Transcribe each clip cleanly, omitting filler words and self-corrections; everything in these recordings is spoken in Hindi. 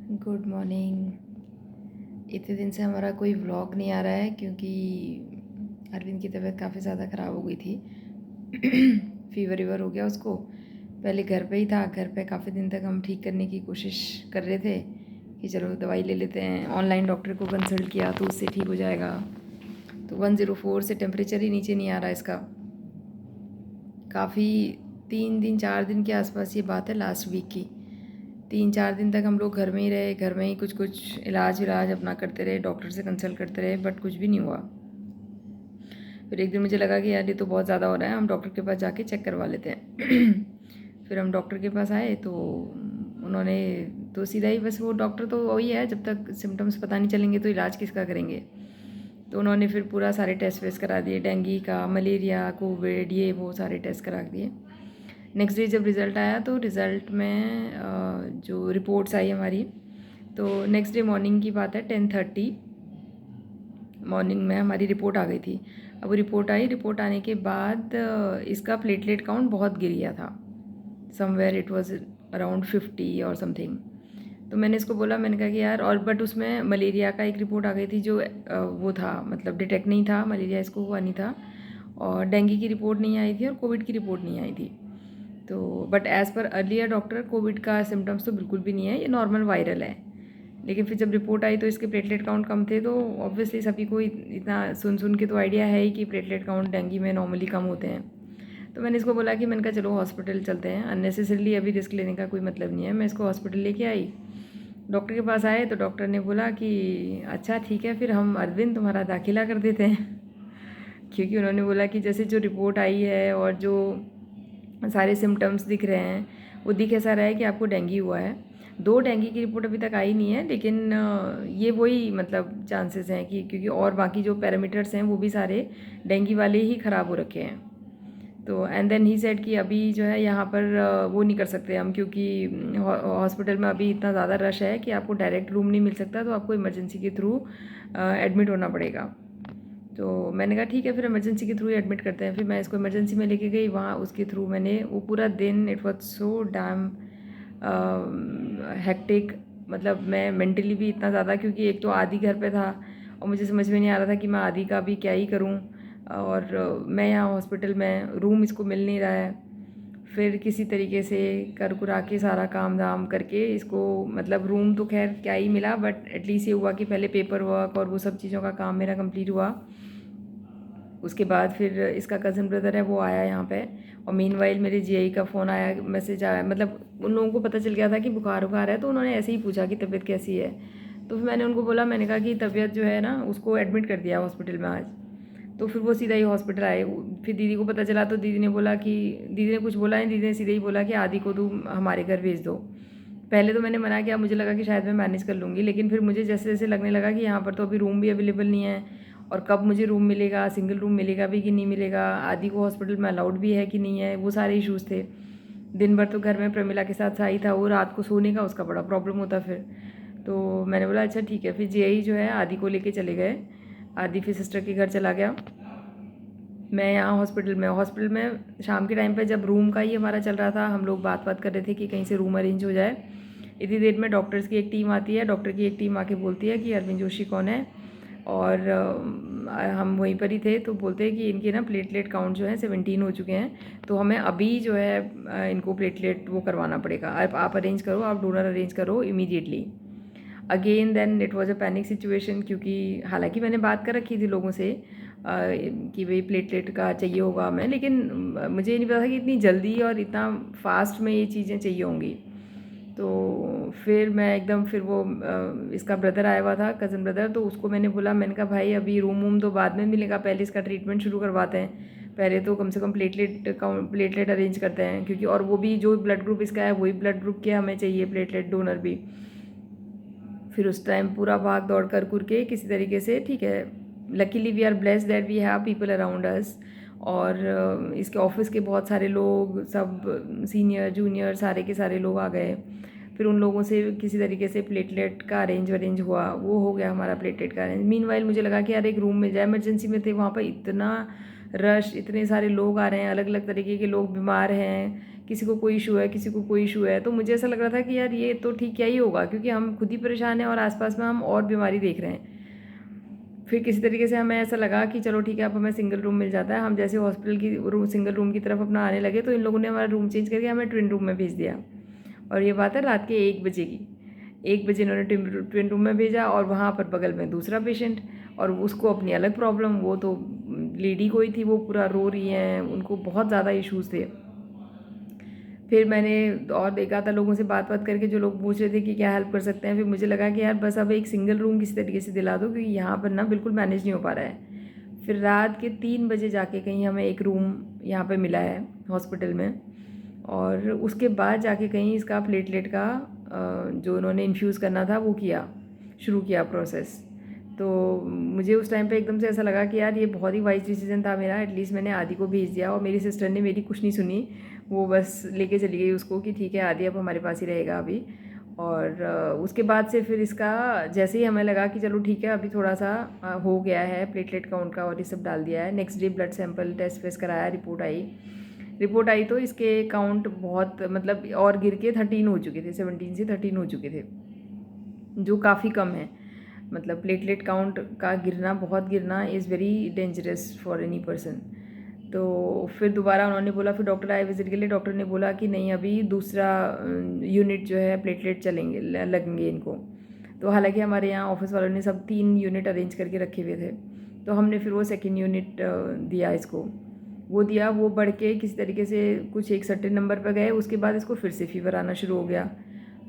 Good morning. इतने दिन से हमारा कोई व्लॉग नहीं आ रहा है क्योंकि अरविंद की तबीयत काफ़ी ज़्यादा ख़राब हो गई थी। फीवर वीवर हो गया उसको। पहले घर पे ही था, घर पे काफ़ी दिन तक हम ठीक करने की कोशिश कर रहे थे कि चलो दवाई ले लेते हैं। ऑनलाइन डॉक्टर को कंसल्ट किया तो उससे ठीक हो जाएगा। तो 104 से टेम्परेचर ही नीचे नहीं आ रहा इसका। काफ़ी 3 दिन 4 दिन के आसपास ये बात है, लास्ट वीक की। 3-4 दिन तक हम लोग घर में ही रहे, घर में ही कुछ कुछ इलाज अपना करते रहे, डॉक्टर से कंसल्ट करते रहे, बट कुछ भी नहीं हुआ। फिर एक दिन मुझे लगा कि यार ये तो बहुत ज़्यादा हो रहा है, हम डॉक्टर के पास जाके चेक करवा लेते हैं। फिर हम डॉक्टर के पास आए तो उन्होंने तो सीधा ही, बस वो डॉक्टर तो वही है, जब तक सिम्टम्स पता नहीं चलेंगे तो इलाज किसका करेंगे। तो उन्होंने फिर पूरा सारे टेस्ट वेस्ट करा दिए, डेंगू का, मलेरिया, कोविड, ये वो सारे टेस्ट करा दिए। नेक्स्ट डे जब रिज़ल्ट आया तो रिज़ल्ट में जो रिपोर्ट्स आई हमारी, तो नेक्स्ट डे मॉर्निंग की बात है, 10:30 मॉर्निंग में हमारी रिपोर्ट आ गई थी। अब वो रिपोर्ट आई, रिपोर्ट आने के बाद इसका प्लेटलेट काउंट बहुत गिर गया था। समवेयर इट वाज अराउंड 50 और समथिंग। तो मैंने इसको बोला, मैंने कहा कि यार, और बट उसमें मलेरिया का एक रिपोर्ट आ गई थी जो वो था, मतलब डिटेक्ट नहीं था, मलेरिया इसको हुआ नहीं था, और डेंगू की रिपोर्ट नहीं आई थी और कोविड की रिपोर्ट नहीं आई थी। तो but as per earlier doctor Covid का सिम्टम्स तो बिल्कुल भी नहीं है, ये नॉर्मल वायरल है। लेकिन फिर जब रिपोर्ट आई तो इसके प्लेटलेट काउंट कम थे, तो ऑब्वियसली सभी को इतना सुन के तो आइडिया है ही कि प्लेटलेट काउंट डेंगू में नॉर्मली कम होते हैं। तो मैंने इसको बोला कि मैंने कहा चलो हॉस्पिटल चलते हैं, अननेसेसरीली अभी रिस्क लेने का कोई मतलब नहीं है। मैं इसको हॉस्पिटल लेके आई, डॉक्टर के पास आए तो डॉक्टर ने बोला कि अच्छा ठीक है, फिर हम अरविंद तुम्हारा दाखिला कर देते हैं। क्योंकि उन्होंने बोला कि जैसे जो रिपोर्ट आई है और जो सारे सिम्टम्स दिख रहे हैं, वो दिख ऐसा रहा है कि आपको डेंगू हुआ है। 2 डेंगू की रिपोर्ट अभी तक आई नहीं है, लेकिन ये वही मतलब चांसेस हैं कि, क्योंकि और बाकी जो पैरामीटर्स हैं वो भी सारे डेंगू वाले ही ख़राब हो रखे हैं। तो एंड देन ही सेड कि अभी जो है यहाँ पर वो नहीं कर सकते हम, क्योंकि हॉस्पिटल में अभी इतना ज़्यादा रश है कि आपको डायरेक्ट रूम नहीं मिल सकता, तो आपको इमरजेंसी के थ्रू एडमिट होना पड़ेगा। तो मैंने कहा ठीक है, फिर इमरजेंसी के थ्रू ही एडमिट करते हैं। फिर मैं इसको इमरजेंसी में लेके गई, वहाँ उसके थ्रू मैंने वो पूरा दिन, it was so damn hectic. मतलब मैं मेंटली भी इतना ज़्यादा, क्योंकि एक तो आदि घर पे था और मुझे समझ में नहीं आ रहा था कि मैं आदि का भी क्या ही करूँ, और मैं यहाँ हॉस्पिटल में, रूम इसको मिल नहीं रहा है। फिर किसी तरीके से कर कुरा के सारा काम धाम करके इसको, मतलब रूम तो खैर क्या ही मिला, बट एटलीस्ट ये हुआ कि पहले पेपर वर्क और वो सब चीज़ों का काम मेरा कंप्लीट हुआ। उसके बाद फिर इसका कज़न ब्रदर है वो आया यहाँ पे, और मीनवाइल मेरे जीआई का फ़ोन आया, मैसेज आया, मतलब उन लोगों को पता चल गया था कि बुखार वुखार है, तो उन्होंने ऐसे ही पूछा कि तबीयत कैसी है। तो फिर मैंने उनको बोला, मैंने कहा कि तबीयत जो है ना, उसको एडमिट कर दिया हॉस्पिटल में आज। तो फिर वो सीधा ही हॉस्पिटल आए। फिर दीदी को पता चला तो दीदी ने बोला कि, दीदी ने कुछ बोला नहीं, दीदी ने सीधे ही बोला कि आदि को तुम हमारे घर भेज दो। पहले तो मैंने मना किया, मुझे लगा कि शायद मैं मैनेज कर लूँगी, लेकिन फिर मुझे जैसे जैसे लगने लगा कि यहाँ पर तो अभी रूम भी अवेलेबल नहीं है, और कब मुझे रूम मिलेगा, सिंगल रूम मिलेगा भी कि नहीं मिलेगा, आदि को हॉस्पिटल में अलाउड भी है कि नहीं है, वो सारे इश्यूज़ थे। दिन भर तो घर में प्रमिला के साथ साई था, वो रात को सोने का उसका बड़ा प्रॉब्लम होता फिर। तो मैंने बोला अच्छा ठीक है, फिर जेई जो है आदि को लेके चले गए। आदि फिर सिस्टर के घर चला गया, मैं यहाँ हॉस्पिटल में शाम के टाइम पे जब रूम का ही हमारा चल रहा था, हम लोग बात कर रहे थे कि कहीं से रूम अरेंज हो जाए। इतनी देर में डॉक्टर्स की एक टीम आती है, डॉक्टर की एक टीम आके बोलती है कि अरविंद जोशी कौन है, और हम वहीं पर ही थे। तो बोलते हैं कि इनके ना प्लेटलेट काउंट जो है 17 हो चुके हैं, तो हमें अभी जो है इनको प्लेटलेट वो करवाना पड़ेगा, आप अरेंज करो, आप डोनर अरेंज करो immediately. Again then it was a panic situation, क्योंकि हालांकि मैंने बात कर रखी थी लोगों से कि भाई प्लेटलेट का चाहिए होगा हमें, लेकिन मुझे नहीं पता था कि इतनी जल्दी और इतना फास्ट में ये चीज़ें चाहिए होंगी। तो फिर मैं एकदम, फिर वो इसका ब्रदर आया हुआ था, कज़न ब्रदर, तो उसको मैंने बोला, मैंने कहा भाई अभी रूम वूम तो बाद में मिलेगा, पहले इसका ट्रीटमेंट शुरू करवाते हैं, पहले तो कम से कम प्लेटलेट अरेंज करते हैं, क्योंकि और वो भी जो ब्लड ग्रुप इसका है वही ब्लड ग्रुप के हमें चाहिए प्लेटलेट डोनर भी। फिर उस टाइम पूरा भाग दौड़ कर के किसी तरीके से, ठीक है, luckily we are blessed that we have people around us, और इसके ऑफिस के बहुत सारे लोग, सब सीनियर जूनियर सारे के सारे लोग आ गए। फिर उन लोगों से किसी तरीके से प्लेटलेट का अरेंज हुआ, वो हो गया हमारा प्लेटलेट का अरेंज। मीनवाइल मुझे लगा कि यार एक रूम मिल जाए, इमरजेंसी में थे, वहाँ पर इतना रश, इतने सारे लोग आ रहे हैं, अलग अलग तरीके के लोग बीमार हैं, किसी को कोई इशू है, किसी को कोई इशू है। तो मुझे ऐसा लग रहा था कि यार ये तो ठीक क्या ही होगा, क्योंकि हम खुद ही परेशान हैं और आसपास में हम और बीमारी देख रहे हैं। फिर किसी तरीके से हमें ऐसा लगा कि चलो ठीक है, अब हमें सिंगल रूम मिल जाता है। हम जैसे हॉस्पिटल की सिंगल रूम की तरफ अपना आने लगे तो इन लोगों ने हमारा रूम चेंज करके हमें ट्विन रूम में भेज दिया। और ये बात है रात के 1 बजे की। 1 बजे इन्होंने ट्विन रूम में भेजा और वहाँ पर बगल में दूसरा पेशेंट, और उसको अपनी अलग प्रॉब्लम, वो तो लेडी कोई थी, वो पूरा रो रही हैं, उनको बहुत ज़्यादा इश्यूज़ थे। फिर मैंने और देखा था लोगों से बात करके, जो लोग पूछ रहे थे कि क्या हेल्प कर सकते हैं। फिर मुझे लगा कि यार बस अब एक सिंगल रूम किसी तरीके से दिला दो, क्योंकि यहाँ पर ना बिल्कुल मैनेज नहीं हो पा रहा है। फिर रात के 3 बजे जाके कहीं हमें एक रूम यहाँ पे मिला है हॉस्पिटल में, और उसके बाद जाके कहीं इसका प्लेटलेट का जो उन्होंने इन्फ्यूज़ करना था वो शुरू किया प्रोसेस। तो मुझे उस टाइम पे एकदम से ऐसा लगा कि यार ये बहुत ही वाइज डिसीजन था मेरा। एटलीस्ट मैंने आदि को भेज दिया और मेरी सिस्टर ने मेरी कुछ नहीं सुनी, वो बस लेके चली गई उसको कि ठीक है आदि अब हमारे पास ही रहेगा अभी। और उसके बाद से फिर इसका जैसे ही हमें लगा कि चलो ठीक है अभी थोड़ा सा हो गया है प्लेटलेट काउंट का और ये सब डाल दिया है, next day blood sample test वेस्ट कराया, रिपोर्ट आई तो इसके काउंट बहुत मतलब और गिर के 13 हो चुके थे, 17 से 13 हो चुके थे, जो काफ़ी कम है। मतलब प्लेटलेट काउंट का गिरना, बहुत गिरना is very dangerous for any person. तो फिर दोबारा उन्होंने बोला, फिर डॉक्टर आए विजिट के लिए, डॉक्टर ने बोला कि नहीं अभी दूसरा यूनिट जो है प्लेटलेट चलेंगे लगेंगे इनको। तो हालांकि हमारे यहाँ ऑफिस वालों ने सब 3 यूनिट अरेंज करके रखे हुए थे, तो हमने फिर वो 2nd यूनिट दिया इसको। वो दिया, वो बढ़ के किसी तरीके से कुछ एक सर्टेन नंबर पर गए। उसके बाद इसको फिर से फीवर आना शुरू हो गया।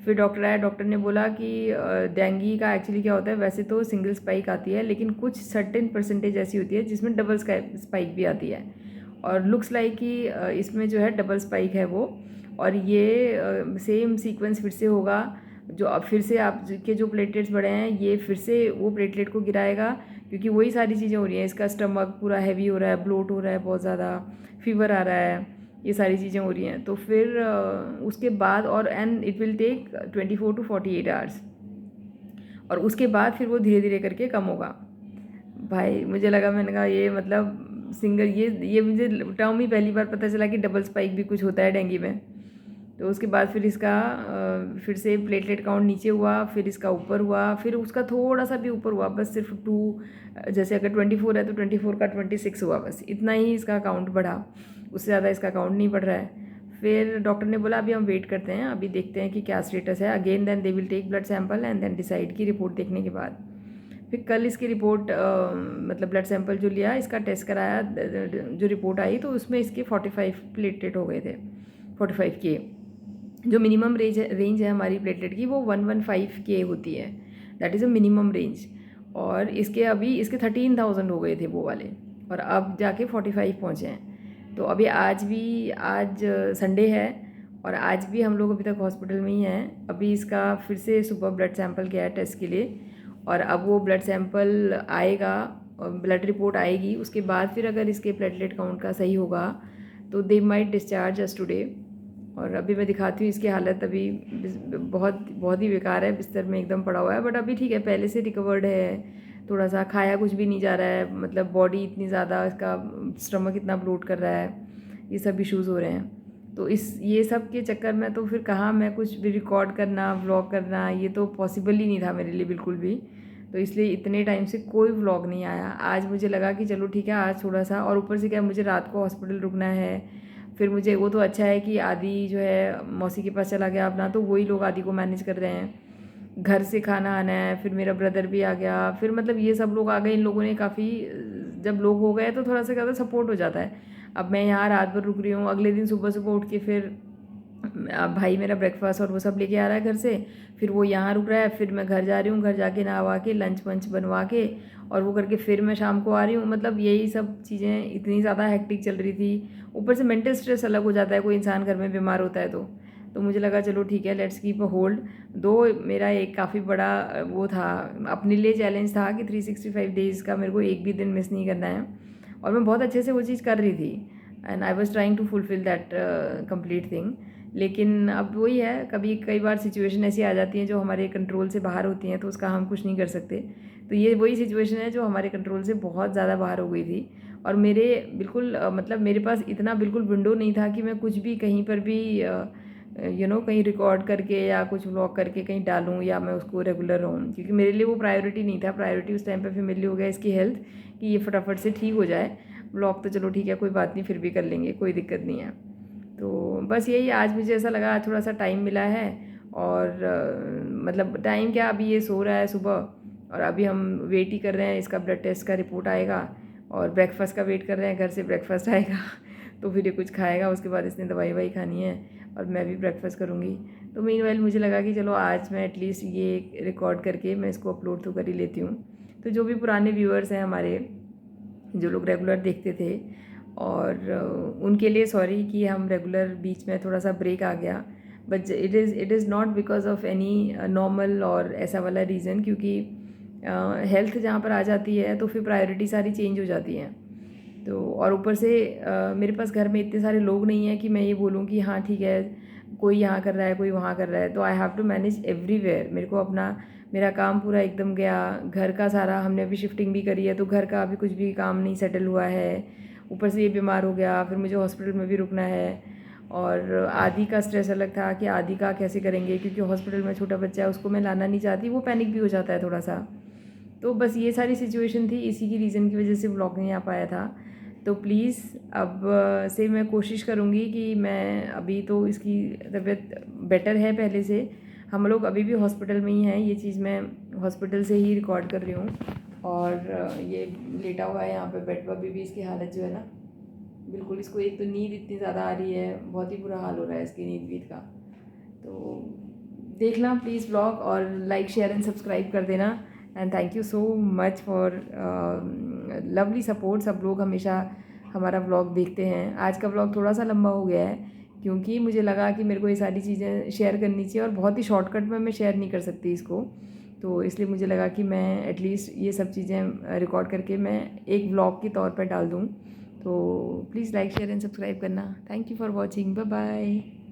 फिर डॉक्टर आया, डॉक्टर ने बोला कि डेंगू का एक्चुअली क्या होता है, वैसे तो सिंगल स्पाइक आती है, लेकिन कुछ सर्टेन परसेंटेज ऐसी होती है जिसमें डबल स्पाइक भी आती है, और लुक्स लाइक कि इसमें जो है डबल स्पाइक है वो। और ये सेम सीक्वेंस फिर से होगा, जो अब फिर से आपके जो प्लेटलेट्स बढ़े हैं ये फिर से वो प्लेटलेट को गिराएगा, क्योंकि वही सारी चीज़ें हो रही हैं। इसका स्टमक पूरा हैवी हो रहा है, ब्लोट हो रहा है बहुत ज़्यादा, फीवर आ रहा है, ये सारी चीज़ें हो रही हैं। तो फिर उसके बाद और and it will take 24 to 48 hours, और उसके बाद फिर वो धीरे धीरे करके कम होगा। भाई मुझे लगा, मैंने कहा ये मतलब सिंगल, ये मुझे टर्म ही पहली बार पता चला कि डबल स्पाइक भी कुछ होता है डेंगू में। तो उसके बाद फिर इसका फिर से प्लेटलेट काउंट नीचे हुआ, फिर इसका ऊपर हुआ, फिर उसका थोड़ा सा भी ऊपर हुआ, बस सिर्फ 2, जैसे अगर 24 है तो 24 का 26 हुआ, बस इतना ही इसका काउंट बढ़ा, उससे ज़्यादा इसका काउंट नहीं बढ़ रहा है। फिर डॉक्टर ने बोला अभी हम वेट करते हैं, अभी देखते हैं कि क्या स्टेटस है। Again then they will take blood sample and then decide की रिपोर्ट देखने के बाद। फिर कल इसकी रिपोर्ट मतलब ब्लड सैंपल जो लिया, इसका टेस्ट कराया, जो रिपोर्ट आई तो उसमें इसके 45 प्लेटलेट हो गए थे। 45 के जो मिनिमम रेंज है हमारी प्लेटलेट की, वो 115 के होती है, that is a minimum range. और इसके अभी इसके 13,000 हो गए थे वो वाले, और अब जाके 45 पहुँचे हैं। तो अभी आज संडे है और आज भी हम लोग अभी तक हॉस्पिटल में ही हैं। अभी इसका फिर से सुबह ब्लड सैंपल गया है टेस्ट के लिए, और अब वो ब्लड सैंपल आएगा और ब्लड रिपोर्ट आएगी। उसके बाद फिर अगर इसके प्लेटलेट काउंट का सही होगा तो they might discharge us today. और अभी मैं दिखाती हूँ इसकी हालत, अभी बहुत ही बेकार है, बिस्तर में एकदम पड़ा हुआ है, बट अभी ठीक है, पहले से रिकवर्ड है। थोड़ा सा खाया कुछ भी नहीं जा रहा है, मतलब बॉडी इतनी ज़्यादा, इसका स्टमक इतना ब्लोट कर रहा है, ये सब इश्यूज़ हो रहे हैं। तो ये सब के चक्कर में तो फिर कहाँ मैं कुछ भी रिकॉर्ड करना, व्लॉग करना, ये तो पॉसिबल ही नहीं था मेरे लिए बिल्कुल भी। तो इसलिए इतने टाइम से कोई व्लॉग नहीं आया। आज मुझे लगा कि चलो ठीक है आज थोड़ा सा, और ऊपर से क्या मुझे रात को हॉस्पिटल रुकना है। फिर मुझे वो तो अच्छा है कि आदि जो है मौसी के पास चला गया अपना, तो वही लोग आदि को मैनेज कर रहे हैं। घर से खाना आना है, फिर मेरा ब्रदर भी आ गया, फिर मतलब ये सब लोग आ गए। इन लोगों ने काफ़ी, जब लोग हो गए तो थोड़ा सा ज़्यादा सपोर्ट हो जाता है। अब मैं यहाँ रात भर रुक रही हूँ, अगले दिन सुबह सुबह उठ के फिर भाई मेरा ब्रेकफास्ट और वो सब लेके आ रहा है घर से, फिर वो यहाँ रुक रहा है, फिर मैं घर जा रही हूँ, घर जाके नहा के लंच वंच बनवा के और वो करके फिर मैं शाम को आ रही हूँ। मतलब यही सब चीज़ें इतनी ज़्यादा हेक्टिक चल रही थी। ऊपर से मेंटल स्ट्रेस अलग हो जाता है, कोई इंसान घर में बीमार होता है तो मुझे लगा चलो ठीक है लेट्स कीप अ होल्ड। दो मेरा एक काफ़ी बड़ा वो था, अपने लिए चैलेंज था कि 365 डेज़ का मेरे को एक भी दिन मिस नहीं करना है, और मैं बहुत अच्छे से वो चीज़ कर रही थी, and I was trying to fulfil that complete thing. लेकिन अब वही है, कभी कई बार सिचुएशन ऐसी आ जाती हैं जो हमारे कंट्रोल से बाहर होती हैं, तो उसका हम कुछ नहीं कर सकते। तो ये वही सिचुएशन है जो हमारे कंट्रोल से बहुत ज़्यादा बाहर हो गई थी। और मेरे बिल्कुल मतलब मेरे पास इतना बिल्कुल विंडो नहीं था कि मैं कुछ भी कहीं पर भी कहीं रिकॉर्ड करके या कुछ व्लॉग करके कहीं डालूँ या मैं उसको रेगुलर रहूँ, क्योंकि मेरे लिए वो प्रायोरिटी नहीं था। प्रायोरिटी उस टाइम पे फिर मेरे लिए हो गया इसकी हेल्थ, कि ये फटाफट से ठीक हो जाए। व्लॉग तो चलो ठीक है, कोई बात नहीं, फिर भी कर लेंगे, कोई दिक्कत नहीं है। तो बस यही, आज मुझे ऐसा लगा थोड़ा सा टाइम मिला है। और मतलब टाइम क्या, अभी ये सो रहा है सुबह, और अभी हम वेट ही कर रहे हैं, इसका ब्लड टेस्ट का रिपोर्ट आएगा, और ब्रेकफास्ट का वेट कर रहे हैं, घर से ब्रेकफास्ट आएगा तो फिर ये कुछ खाएगा, उसके बाद इसने दवाई ववाई खानी है, और मैं भी ब्रेकफास्ट करूँगी। तो मीनवाइल मुझे लगा कि चलो आज मैं एटलीस्ट ये रिकॉर्ड करके मैं इसको अपलोड तो कर ही लेती हूँ। तो जो भी पुराने व्यूअर्स हैं हमारे, जो लोग रेगुलर देखते थे, और उनके लिए सॉरी कि हम रेगुलर बीच में थोड़ा सा ब्रेक आ गया। But it is not because of any normal और ऐसा वाला रीज़न, क्योंकि हेल्थ जहाँ पर आ जाती है तो फिर प्रायोरिटी सारी चेंज हो जाती हैं। तो और ऊपर से मेरे पास घर में इतने सारे लोग नहीं हैं कि मैं ये बोलूँ कि हाँ ठीक है, कोई यहाँ कर रहा है, कोई वहाँ कर रहा है, तो I have to manage everywhere. मेरे को अपना मेरा काम पूरा एकदम गया, घर का सारा, हमने अभी शिफ्टिंग भी करी है तो घर का अभी कुछ भी काम नहीं सेटल हुआ है। ऊपर से ये बीमार हो गया, फिर मुझे हॉस्पिटल में भी रुकना है। और आदि का स्ट्रेस अलग था कि आदि का कैसे करेंगे, क्योंकि हॉस्पिटल में छोटा बच्चा है, उसको मैं लाना नहीं चाहती, वो पैनिक भी हो जाता है थोड़ा सा। तो बस ये सारी सिचुएशन थी, इसी की रीज़न की वजह से व्लॉग नहीं आ पाया था। तो प्लीज़ अब से मैं कोशिश करूँगी कि मैं, अभी तो इसकी तबीयत बेटर है पहले से, हम लोग अभी भी हॉस्पिटल में ही हैं, ये चीज़ मैं हॉस्पिटल से ही रिकॉर्ड कर रही हूँ। और ये लेटा हुआ है यहाँ पे बेड पर, अभी भी इसकी हालत जो है ना, बिल्कुल, इसको एक तो नींद इतनी ज़्यादा आ रही है, बहुत ही बुरा हाल हो रहा है इसकी नींद वींद का। तो देखना प्लीज़ व्लॉग, और लाइक शेयर एंड सब्सक्राइब कर देना। And thank you so much for lovely support. सब लोग हमेशा हमारा व्लॉग देखते हैं। आज का व्लॉग थोड़ा सा लंबा हो गया है, क्योंकि मुझे लगा कि मेरे को ये सारी चीज़ें शेयर करनी चाहिए, और बहुत ही शॉर्टकट में मैं शेयर नहीं कर सकती इसको, तो इसलिए मुझे लगा कि मैं एटलीस्ट ये सब चीज़ें रिकॉर्ड करके मैं एक व्लॉग के तौर पर डाल दूँ। तो please like share and subscribe करना। Thank you for watching, bye bye.